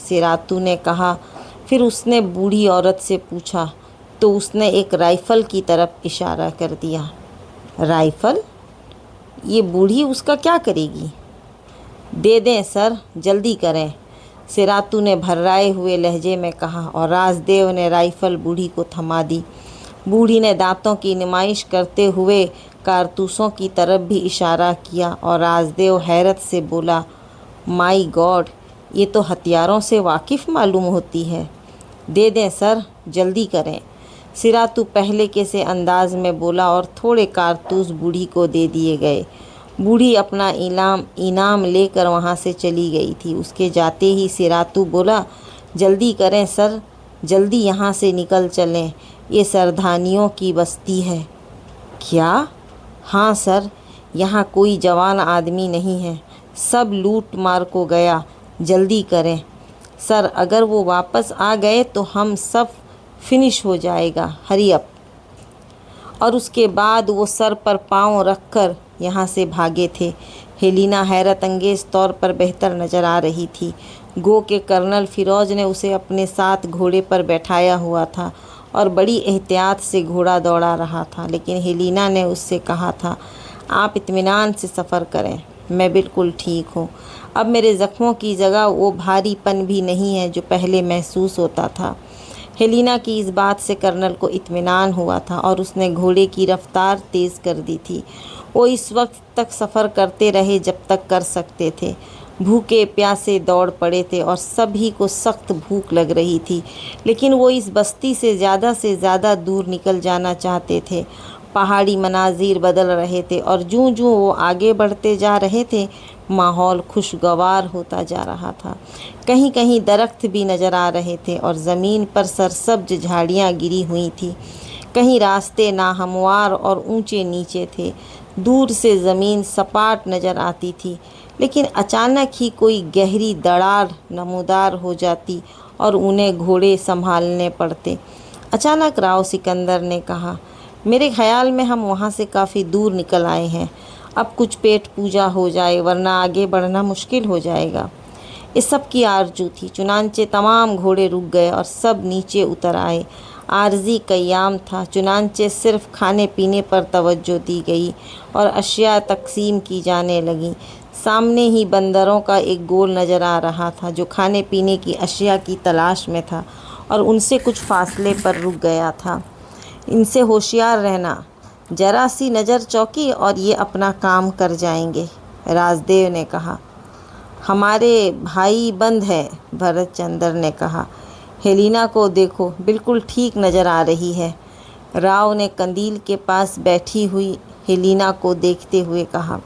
سیراتو نے کہا۔ پھر اس نے بوڑھی عورت سے پوچھا تو اس نے ایک رائفل کی طرف اشارہ کر دیا۔ رائفل؟ یہ بوڑھی اس کا کیا کرے گی؟ دے دیں سر، جلدی کریں، سیراتو نے بھرائے ہوئے لہجے میں کہا، اور رازدیو نے رائفل بوڑھی کو تھما دی۔ بوڑھی نے دانتوں کی نمائش کرتے ہوئے کارتوسوں کی طرف بھی اشارہ کیا، اور رازدیو حیرت سے بولا، مائی گاڈ، یہ تو ہتھیاروں سے واقف معلوم ہوتی ہے۔ دے دیں سر، جلدی کریں، سیراتو پہلے کے سے انداز میں بولا، اور تھوڑے کارتوس بوڑھی کو دے دیے گئے۔ بوڑھی اپنا انعام لے کر وہاں سے چلی گئی تھی۔ اس کے جاتے ہی سیراتو بولا، جلدی کریں سر، جلدی یہاں سے نکل چلیں، یہ سردھانیوں کی بستی ہے۔ کیا؟ ہاں سر، یہاں کوئی جوان آدمی نہیں ہے، سب لوٹ مار کو گیا، جلدی کریں سر، اگر وہ واپس آ گئے تو ہم سب فنش ہو جائے گا، ہری اپ۔ اور اس کے بعد وہ سر پر پاؤں رکھ کر یہاں سے بھاگے تھے۔ ہیلینا حیرت انگیز طور پر بہتر نظر آ رہی تھی، گو کہ کرنل فیروز نے اسے اپنے ساتھ گھوڑے پر بیٹھایا ہوا تھا اور بڑی احتیاط سے گھوڑا دوڑا رہا تھا، لیکن ہیلینا نے اس سے کہا تھا، آپ اطمینان سے سفر کریں، میں بالکل ٹھیک ہوں، اب میرے زخموں کی جگہ وہ بھاری پن بھی نہیں ہے جو پہلے محسوس ہوتا تھا۔ ہیلینا کی اس بات سے کرنل کو اطمینان ہوا تھا اور اس نے گھوڑے کی رفتار تیز کر دی تھی۔ وہ اس وقت تک سفر کرتے رہے جب تک کر سکتے تھے۔ بھوکے پیاسے دوڑ پڑے تھے اور سبھی کو سخت بھوک لگ رہی تھی، لیکن وہ اس بستی سے زیادہ دور نکل جانا چاہتے تھے۔ پہاڑی مناظر بدل رہے تھے اور جوں وہ آگے بڑھتے جا رہے تھے، ماحول خوشگوار ہوتا جا رہا تھا۔ کہیں کہیں درخت بھی نظر آ رہے تھے اور زمین پر سرسبز جھاڑیاں گری ہوئی تھیں۔ کہیں راستے ناہموار اور اونچے نیچے تھے۔ دور سے زمین سپاٹ نظر آتی تھی، لیکن اچانک ہی کوئی گہری دراڑ نمودار ہو جاتی اور انہیں گھوڑے سنبھالنے پڑتے۔ اچانک راؤ سکندر نے کہا، میرے خیال میں ہم وہاں سے کافی دور نکل آئے ہیں، اب کچھ پیٹ پوجا ہو جائے ورنہ آگے بڑھنا مشکل ہو جائے گا۔ اس سب کی آرزو تھی، چنانچہ تمام گھوڑے رک گئے اور سب نیچے اتر آئے۔ عارضی قیام تھا، چنانچہ صرف کھانے پینے پر توجہ دی گئی اور اشیاء تقسیم کی جانے لگیں۔ سامنے ہی بندروں کا ایک گول نظر آ رہا تھا جو کھانے پینے کی اشیاء کی تلاش میں تھا اور ان سے کچھ فاصلے پر رک گیا تھا۔ ان سے ہوشیار رہنا، ذرا سی نظر چوکی اور یہ اپنا کام کر جائیں گے، رازدیو نے کہا۔ ہمارے بھائی بند ہیں، بھرت چندر نے کہا۔ ہیلینا کو دیکھو، بالکل ٹھیک نظر آ رہی ہے، راؤ نے قندیل کے پاس بیٹھی ہوئی ہیلینا کو دیکھتے ہوئے کہا۔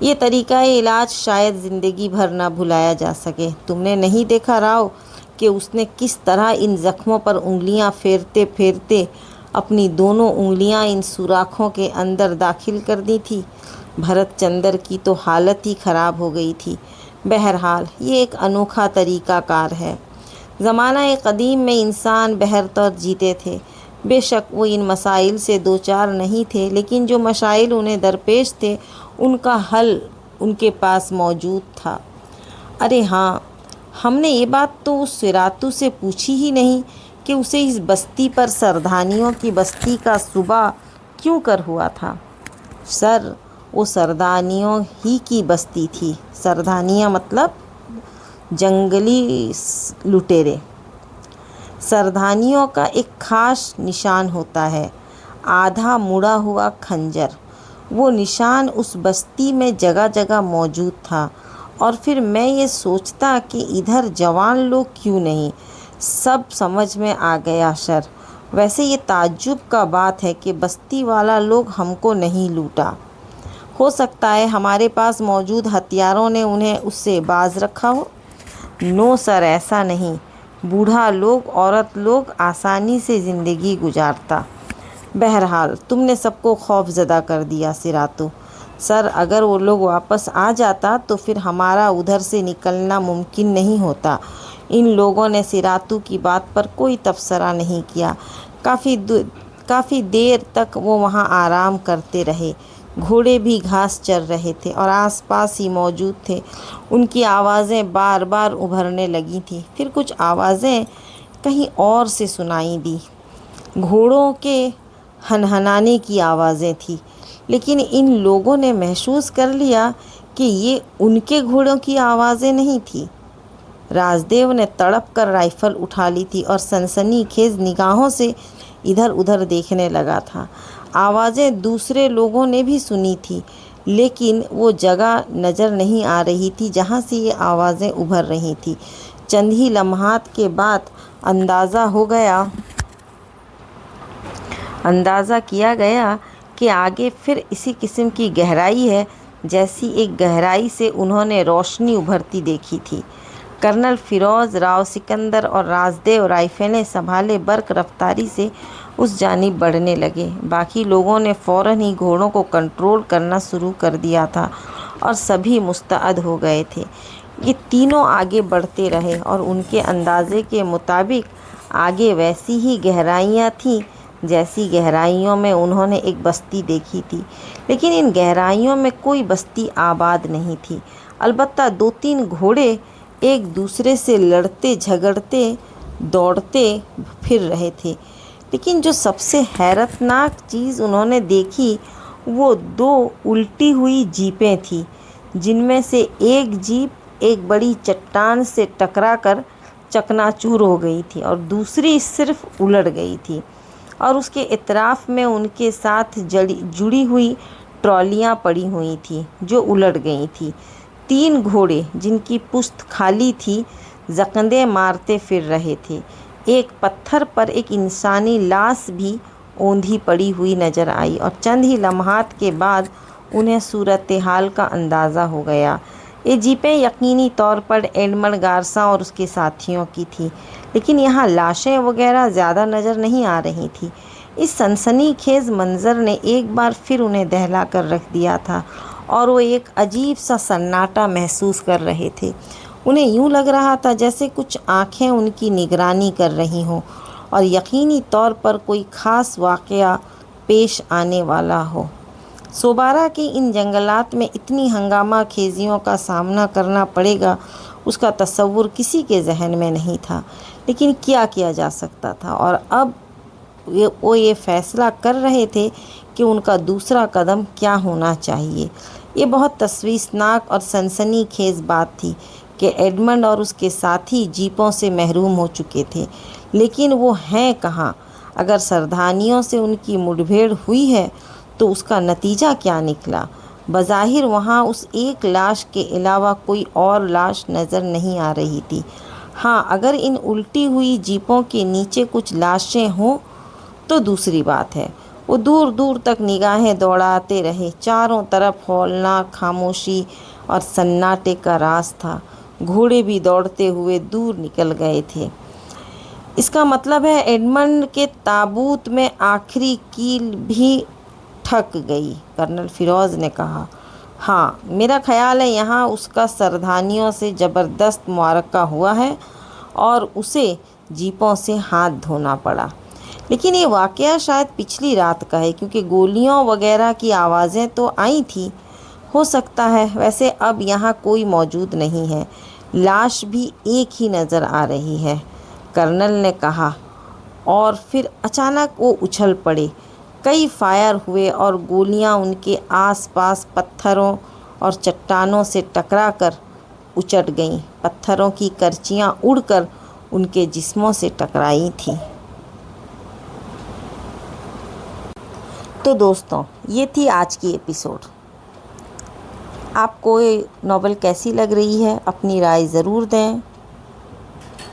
یہ طریقہ علاج شاید زندگی بھر نہ بھلایا جا سکے۔ تم نے نہیں دیکھا راؤ کہ اس نے کس طرح ان زخموں پر انگلیاں پھیرتے پھیرتے اپنی دونوں انگلیاں ان سوراخوں کے اندر داخل کر دی تھی؟ بھرت چندر کی تو حالت ہی خراب ہو گئی تھی۔ بہرحال یہ ایک انوکھا طریقہ کار ہے۔ زمانہ قدیم میں انسان بہر طور جیتے تھے۔ بے شک وہ ان مسائل سے دوچار نہیں تھے، لیکن جو مسائل انہیں درپیش تھے ان کا حل ان کے پاس موجود تھا۔ ارے ہاں، ہم نے یہ بات تو اس سیراتو سے پوچھی ہی نہیں کہ اسے اس بستی پر سردھانیوں کی بستی کا صبح کیوں کر ہوا تھا۔ سر، وہ سردھانیوں ہی کی بستی تھی۔ سردھانیاں مطلب جنگلی لٹیرے۔ سردھانیوں کا ایک خاص نشان ہوتا ہے، آدھا مڑا ہوا خنجر۔ وہ نشان اس بستی میں جگہ جگہ موجود تھا، اور پھر میں یہ سوچتا کہ ادھر جوان لوگ کیوں نہیں۔ سب سمجھ میں آ گیا سر۔ ویسے یہ تعجب کا بات ہے کہ بستی والا لوگ ہم کو نہیں لوٹا۔ ہو سکتا ہے ہمارے پاس موجود ہتھیاروں نے انہیں اس سے باز رکھا ہو۔ نو سر، ایسا نہیں، बूढ़ा लोग औरत लोग आसानी से ज़िंदगी गुजारता। बहरहाल तुमने सबको खौफज़दा कर दिया सिरातो। सर, अगर वो लोग वापस आ जाता तो फिर हमारा उधर से निकलना मुमकिन नहीं होता। इन लोगों ने सिरातू की बात पर कोई तबसरा नहीं किया। काफ़ी देर तक वो वहाँ आराम करते रहे। घोड़े भी घास चर रहे थे और आसपास ही मौजूद थे। उनकी आवाज़ें बार बार उभरने लगी थीं। फिर कुछ आवाज़ें कहीं और से सुनाई दी। घोड़ों के हनहनाने की आवाज़ें थीं, लेकिन इन लोगों ने महसूस कर लिया कि ये उनके घोड़ों की आवाज़ें नहीं थीं। राजदेव ने तड़प कर राइफ़ल उठा ली थी और सनसनीखेज़ निगाहों से इधर उधर देखने लगा था। आवाज़ें दूसरे लोगों ने भी सुनी थी, लेकिन वो जगह नज़र नहीं आ रही थी जहाँ से ये आवाज़ें उभर रही थी। चंद ही लम्हात के बाद अंदाज़ा किया गया कि आगे फिर इसी किस्म की गहराई है जैसी एक गहराई से उन्होंने रोशनी उभरती देखी थी। कर्नल फिरोज़, राव सिकंदर और राजदेव राइफ़लें संभाले बर्क रफ्तारी से उस जानिब बढ़ने लगे। बाकी लोगों ने फ़ौरन ही घोड़ों को कंट्रोल करना शुरू कर दिया था और सभी मुस्तैद हो गए थे। ये तीनों आगे बढ़ते रहे और उनके अंदाज़े के मुताबिक आगे वैसी ही गहराइयाँ थीं जैसी गहराइयों में उन्होंने एक बस्ती देखी थी, लेकिन इन गहराइयों में कोई बस्ती आबाद नहीं थी। अलबत्ता 2-3 घोड़े एक दूसरे से लड़ते झगड़ते दौड़ते फिर रहे थे। लेकिन जो सबसे हैरतनाक चीज़ उन्होंने देखी वो 2 उल्टी हुई जीपें थीं, जिनमें से एक जीप एक बड़ी चट्टान से टकराकर चकनाचूर हो गई थी और दूसरी सिर्फ उलट गई थी और उसके इतराफ़ में उनके साथ जुड़ी हुई ट्रॉलियाँ पड़ी हुई थीं जो उलट गई थीं। 3 घोड़े जिनकी पुश्त खाली थी जकंदे मारते फिर रहे थे। एक पत्थर पर एक इंसानी लाश भी औंधी पड़ी हुई नज़र आई और चंद ही लम्हात के बाद उन्हें सूरत हाल का अंदाज़ा हो गया। ये जीपें यकीनी तौर पर एडमंड गार्सा और उसके साथियों की थी, लेकिन यहाँ लाशें वगैरह ज़्यादा नज़र नहीं आ रही थी। इस सनसनीखेज़ मंज़र ने एक बार फिर उन्हें दहला कर रख दिया था और वो एक अजीब सा सन्नाटा महसूस कर रहे थे। उन्हें यूँ लग रहा था जैसे कुछ आँखें उनकी निगरानी कर रही हों और यकीनी तौर पर कोई ख़ास वाक़या पेश आने वाला हो। सोबारा के इन जंगलात में इतनी हंगामा खेजियों का सामना करना पड़ेगा, उसका तसव्वुर किसी के जहन में नहीं था। लेकिन क्या किया जा सकता था, और अब वो ये फ़ैसला कर रहे थे कि उनका दूसरा कदम क्या होना चाहिए। ये बहुत तशवीशनाक और सनसनीखेज़ बात थी कि एडमंड और उसके साथी जीपों से महरूम हो चुके थे, लेकिन वो हैं कहाँ? अगर सरदानियों से उनकी मुठभेड़ हुई है तो उसका नतीजा क्या निकला? बज़ाहिर वहाँ उस एक लाश के अलावा कोई और लाश नज़र नहीं आ रही थी। हाँ, अगर इन उल्टी हुई जीपों के नीचे कुछ लाशें हों तो दूसरी बात है। वो दूर दूर तक निगाहें दौड़ाते रहे। चारों तरफ हौलनाक खामोशी और सन्नाटे का राज था। घोड़े भी दौड़ते हुए दूर निकल गए थे। इसका मतलब है एडमंड के ताबूत में आखिरी कील भी ठक गई, कर्नल फिरोज़ ने कहा। हाँ, मेरा ख्याल है यहाँ उसका सरदानियों से ज़बरदस्त मुआरका हुआ है और उसे जीपों से हाथ धोना पड़ा। लेकिन ये वाक़या शायद पिछली रात का है, क्योंकि गोलियों वगैरह की आवाज़ें तो आई थी। हो सकता है। वैसे अब यहाँ कोई मौजूद नहीं है। लाश भी एक ही नज़र आ रही है, कर्नल ने कहा। और फिर अचानक वो उछल पड़े। कई फायर हुए और गोलियां उनके आसपास पत्थरों और चट्टानों से टकराकर उचट गईं। पत्थरों की करचियां उड़कर उनके जिस्मों से टकराई थीं। तो दोस्तों, ये थी आज की एपिसोड। आपको ये नॉवेल कैसी लग रही है, अपनी राय ज़रूर दें।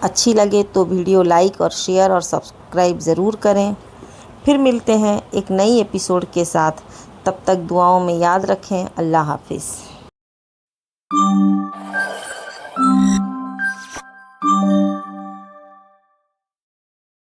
अच्छी लगे तो वीडियो लाइक और शेयर और सब्सक्राइब ज़रूर करें। फिर मिलते हैं एक नई एपिसोड के साथ। तब तक दुआओं में याद रखें। अल्लाह हाफिज़।